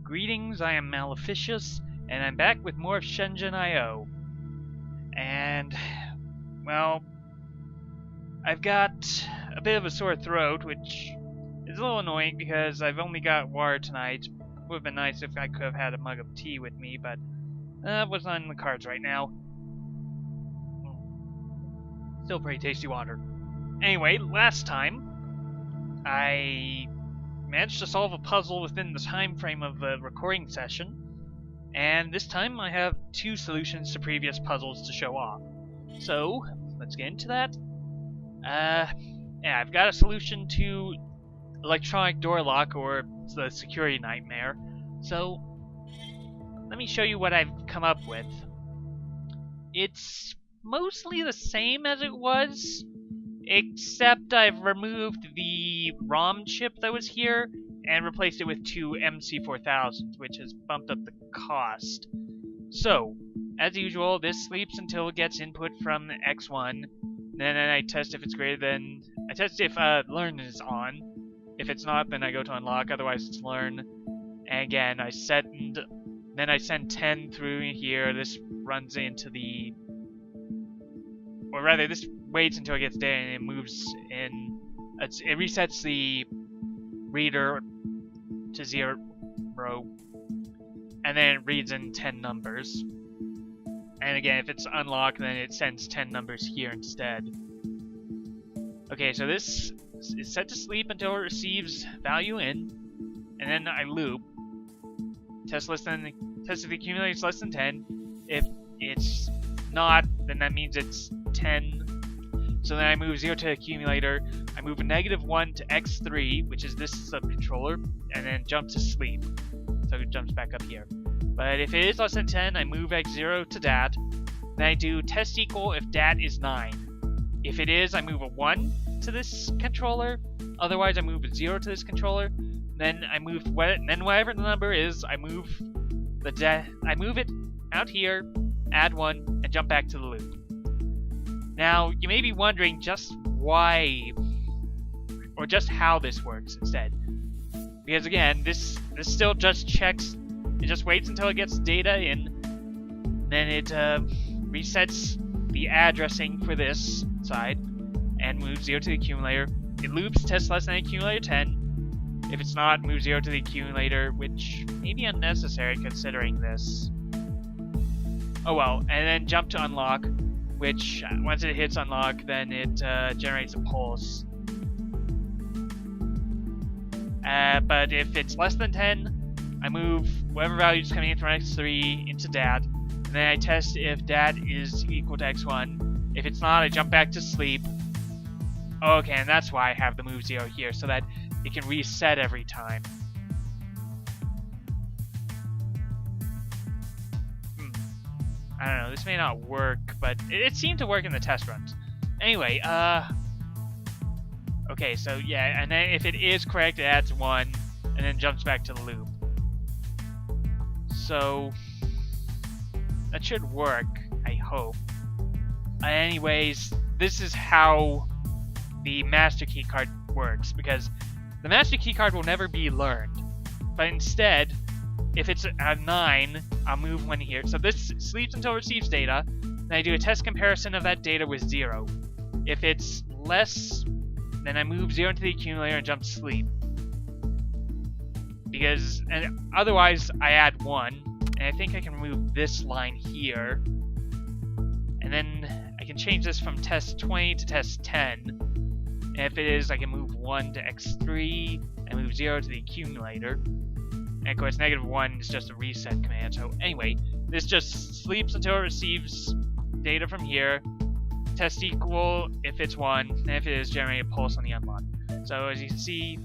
Greetings, I am Maleficious, and I'm back with more of Shenzhen IO. And, well, I've got a bit of a sore throat, which is a little annoying because I've only got water tonight. Would have been nice if I could have had a mug of tea with me, but that was not in the cards right now. Still pretty tasty water. Anyway, last time, I managed to solve a puzzle within the time frame of the recording session, and this time I have two solutions to previous puzzles to show off. So, let's get into that. Yeah, I've got a solution to electronic door lock, or the security nightmare. So, let me show you what I've come up with. It's mostly the same as it was, except I've removed the ROM chip that was here and replaced it with two MC4000s, which has bumped up the cost. So, as usual, this sleeps until it gets input from X1. Then I test if it's greater than... I test if learn is on. If it's not, then I go to unlock, otherwise it's learn. And again, then I send 10 through here. This runs into the... Or rather, this waits until it gets data and it moves in. It resets the reader to 0, and then it reads in 10 numbers. And again, if it's unlocked, then it sends 10 numbers here instead. Okay, so this is set to sleep until it receives value in, and then I loop. Test if the accumulator is less than 10. If it's not, then that means it's 10. So then I move 0 to accumulator, I move a -1 to X3, which is this subcontroller, and then jump to sleep. So it jumps back up here. But if it is less than 10, I move X0 to dat. Then I do test equal if dat is 9. If it is, I move a 1 to this controller. Otherwise, I move a 0 to this controller. Then I move then whatever the number is, I move it out here, add 1, and jump back to the loop. Now, you may be wondering just why, or just how this works instead. Because again, this still just checks, it just waits until it gets data in, then it resets the addressing for this side, and moves 0 to the accumulator. It loops test less than accumulator 10. If it's not, move 0 to the accumulator, which may be unnecessary considering this. Oh well, and then jump to unlock, which once it hits unlock, then it generates a pulse. But if it's less than 10, I move whatever value is coming in from X3 into dat, and then I test if dat is equal to X1. If it's not, I jump back to sleep. Okay, and that's why I have the move 0 here, so that it can reset every time. I don't know, this may not work, but it seemed to work in the test runs. Anyway, okay, so yeah, and then if it is correct, it adds 1, and then jumps back to the loop. So, that should work, I hope. Anyways, this is how the master keycard works, because the master keycard will never be learned. But instead, if it's a 9, I'll move 1 here. So this sleeps until it receives data, then I do a test comparison of that data with 0. If it's less, then I move 0 into the accumulator and jump to sleep. And otherwise, I add 1, and I think I can remove this line here. And then I can change this from test 20 to test 10. And if it is, I can move 1 to X3, and move 0 to the accumulator. And of course, -1 is just a reset command. So anyway, this just sleeps until it receives data from here. Test equal if it's 1, and if it is, generate a pulse on the unlock. So as you can see,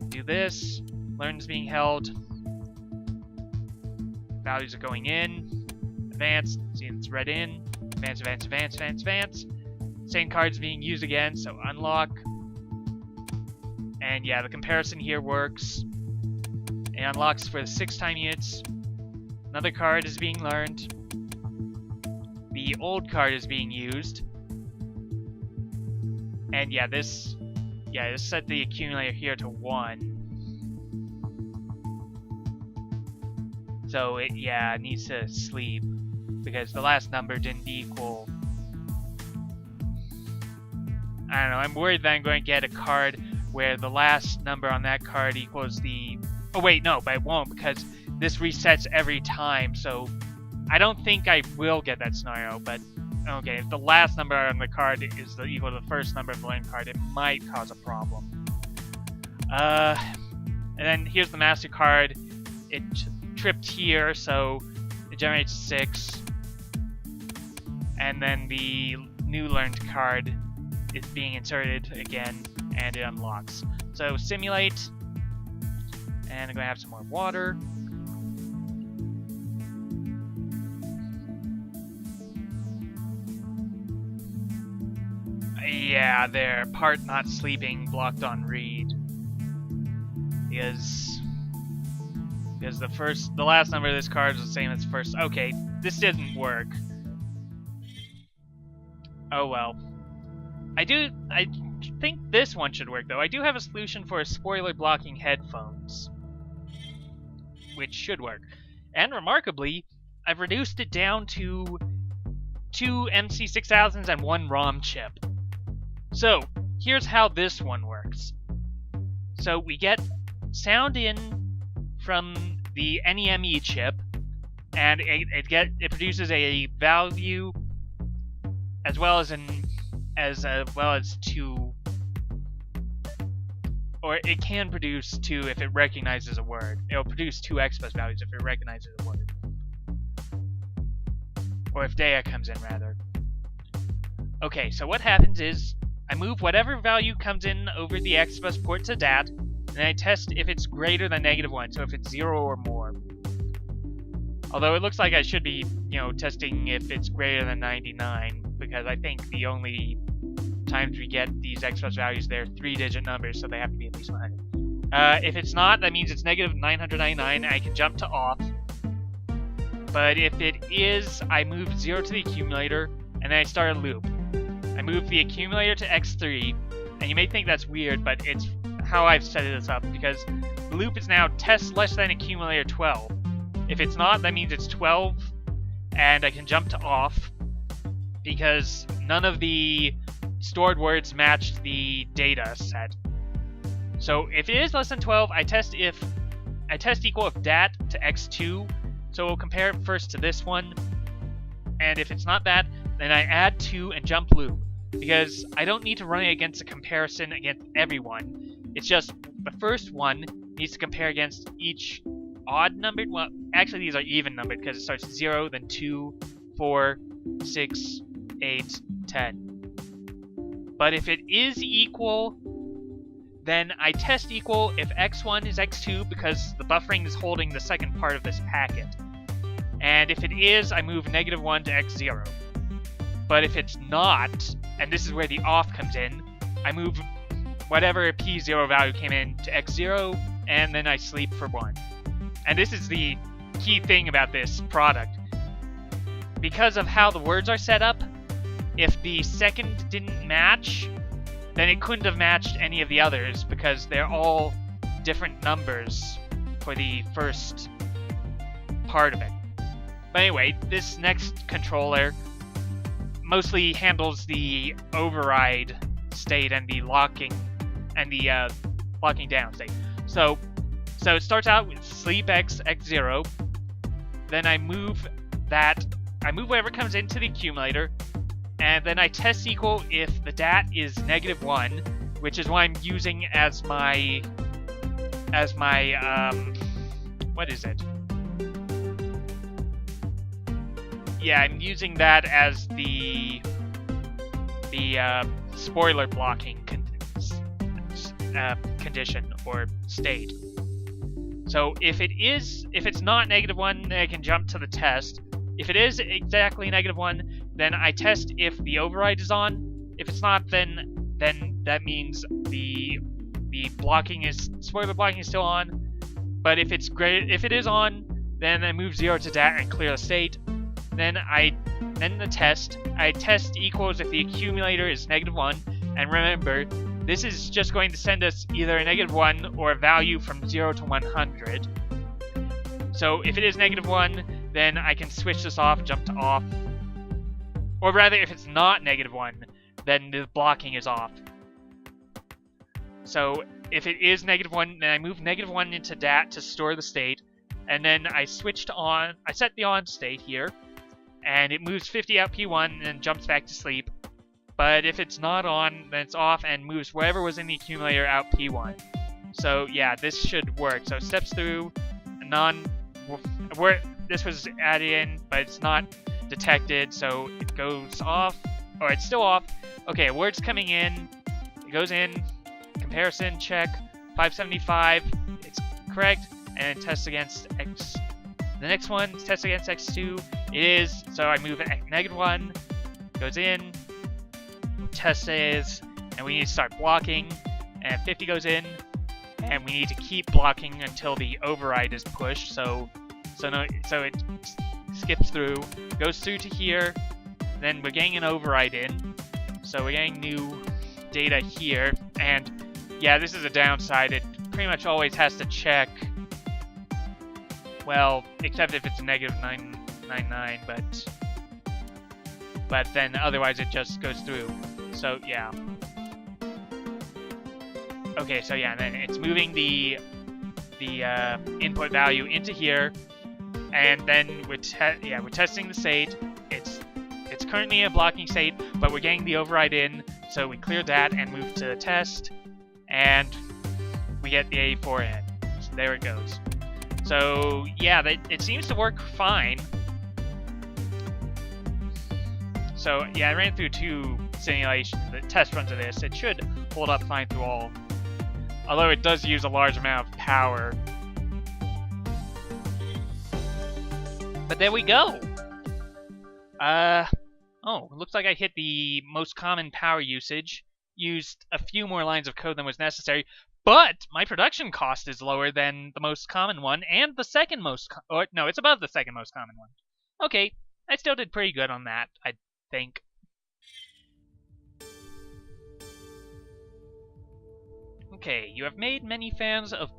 do this. Learn is being held. Values are going in. Advance. See, it's read in. Advance, advance, advance, advance, advance. Same card's being used again, so unlock. And yeah, the comparison here works. It unlocks for the 6 time units. Another card is being learned. The old card is being used. And yeah, this set the accumulator here to 1. So it needs to sleep because the last number didn't equal. I don't know, I'm worried that I'm going to get a card where the last number on that card equals the... Oh wait, no, but it won't because this resets every time, so I don't think I will get that scenario, but okay, if the last number on the card is equal to the first number of the land card, it might cause a problem. And then here's the master card. It tripped here, so it generates 6. And then the new learned card is being inserted again, and it unlocks. So simulate, and I'm going to have some more water. Yeah, there. Part not sleeping, blocked on read. Because the last number of this card is the same as the first. Okay, this didn't work. Oh well. I think this one should work though. I do have a solution for spoiler blocking headphones, which should work. And remarkably, I've reduced it down to 2 MC6000s and 1 ROM chip. So, here's how this one works. So, we get sound in from the NEME chip, and it produces a value as well as 2, or it can produce 2 if it recognizes a word. It'll produce 2 XBus values if it recognizes a word. Or if data comes in, rather. Okay, so what happens is, I move whatever value comes in over the XBus port to DAT, and I test if it's greater than -1, so if it's 0 or more. Although it looks like I should be, testing if it's greater than 99, because I think the only times we get these XBus values, they're 3-digit numbers, so they have to be at least 100. If it's not, that means it's -999, I can jump to off. But if it is, I move 0 to the accumulator, and then I start a loop. I move the accumulator to X3, and you may think that's weird, but it's how I've set this up, because the loop is now test less than accumulator 12. If it's not, that means it's 12, and I can jump to off, because none of the stored words matched the data set. So if it is less than 12, I test equal if dat to X2, so we'll compare it first to this one, and if it's not that, then I add 2 and jump loop, because I don't need to run it against a comparison against everyone. It's just the first one needs to compare against each odd numbered. Well, actually these are even numbered because it starts 0, then 2, 4, 6, 8, 10. But if it is equal, then I test equal if x1 is x2 because the buffering is holding the second part of this packet. And if it is, I move -1 to x0. But if it's not, and this is where the off comes in, I move whatever P0 value came in to x0, and then I sleep for 1. And this is the key thing about this product. Because of how the words are set up, if the second didn't match, then it couldn't have matched any of the others, because they're all different numbers for the first part of it. But anyway, this next controller mostly handles the override state and the locking down state. So it starts out with sleep x0, then I move whatever comes into the accumulator, and then I test equal if the dat is -1, which is what I'm using as my what is it? Yeah, I'm using that as the spoiler blocking condition or state. So if it's not -1, then I can jump to the test. If it is exactly -1, then I test if the override is on. If it's not, then that means the spoiler blocking is still on. But if it is on, then I move 0 to dat and clear the state. Then I test equals if the accumulator is -1, and remember, this is just going to send us either a -1 or a value from 0 to 100. So if it is -1, then I can switch this off, jump to off. Or rather, if it's not -1, then the blocking is off. So if it is -1, then I move -1 into dat to store the state, and then I switch to on. I set the on state here, and it moves 50 out P1 and then jumps back to sleep. But if it's not on, then it's off and moves whatever was in the accumulator out P1. So yeah, this should work. So it steps through this was added in, but it's not detected, so it goes off, or it's still off. Okay, word's coming in, it goes in, comparison, check, 575, it's correct, and it tests against X. The next one tests against X2, it is, so I move it at -1, goes in, test is, and we need to start blocking, and 50 goes in, and we need to keep blocking until the override is pushed, so it skips through, goes through to here, then we're getting an override in, so we're getting new data here, and yeah, this is a downside. It pretty much always has to check, well, except if it's a -999, but then otherwise it just goes through, so yeah. Okay, so yeah, then it's moving the input value into here, and then we're testing the state. It's currently a blocking state, but we're getting the override in, so we clear that and move to the test, and we get the A4N. So there it goes. So yeah, it seems to work fine. So yeah, I ran through 2 simulations, the test runs of this. It should hold up fine through all. Although it does use a large amount of power. But there we go! Oh, it looks like I hit the most common power usage. Used a few more lines of code than was necessary, but my production cost is lower than the most common one, and the second most no, it's above the second most common one. Okay, I still did pretty good on that, I think. Okay, you have made many fans of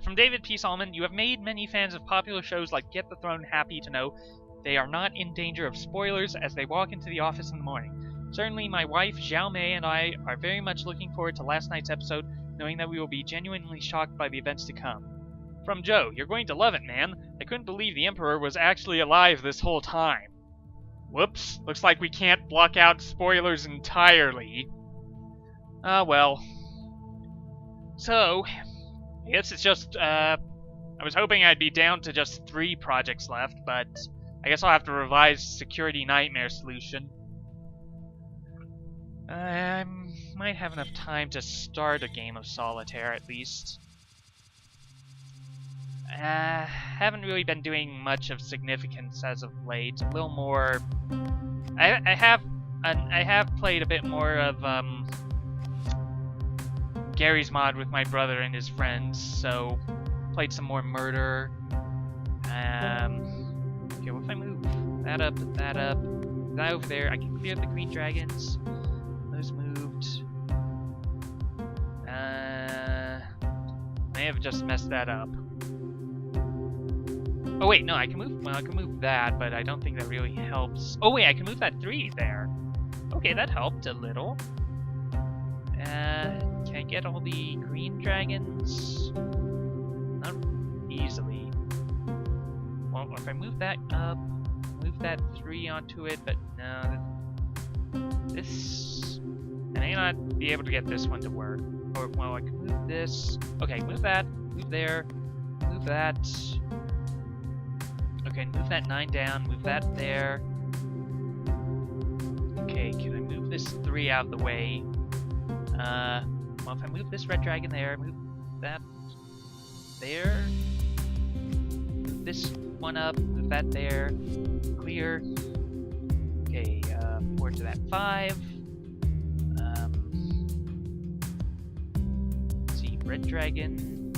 from David P. Solomon, you have made many fans of popular shows like Get the Throne happy to know they are not in danger of spoilers as they walk into the office in the morning. Certainly my wife, Xiao Mei, and I are very much looking forward to last night's episode, knowing that we will be genuinely shocked by the events to come. From Joe, you're going to love it, man. I couldn't believe the Emperor was actually alive this whole time. Whoops, looks like we can't block out spoilers entirely. Well. So, I guess it's just, I was hoping I'd be down to just 3 projects left, but I guess I'll have to revise Security Nightmare Solution. I might have enough time to start a game of solitaire, at least. Haven't really been doing much of significance as of late. A little more... I have played a bit more of, Gary's Mod with my brother and his friends, so played some more Murder. Okay, what if I move that up, that over there? I can clear the green dragons. Those moved. May have just messed that up. Oh wait, no, I can move. Well, I can move that, but I don't think that really helps. Oh wait, I can move that 3 there. Okay, that helped a little. Can I get all the green dragons? Not easily. Well, if I move that up, move that 3 onto it, but no, this... I may not be able to get this one to work. Or, well, I can move this. Okay, move that, move there, move that. Okay, move that 9 down, move that there. Okay, can I move this 3 out of the way? Well, if I move this red dragon there, move that there, move this one up, move that there, clear. Okay, forward to that 5. Let's see, red dragon.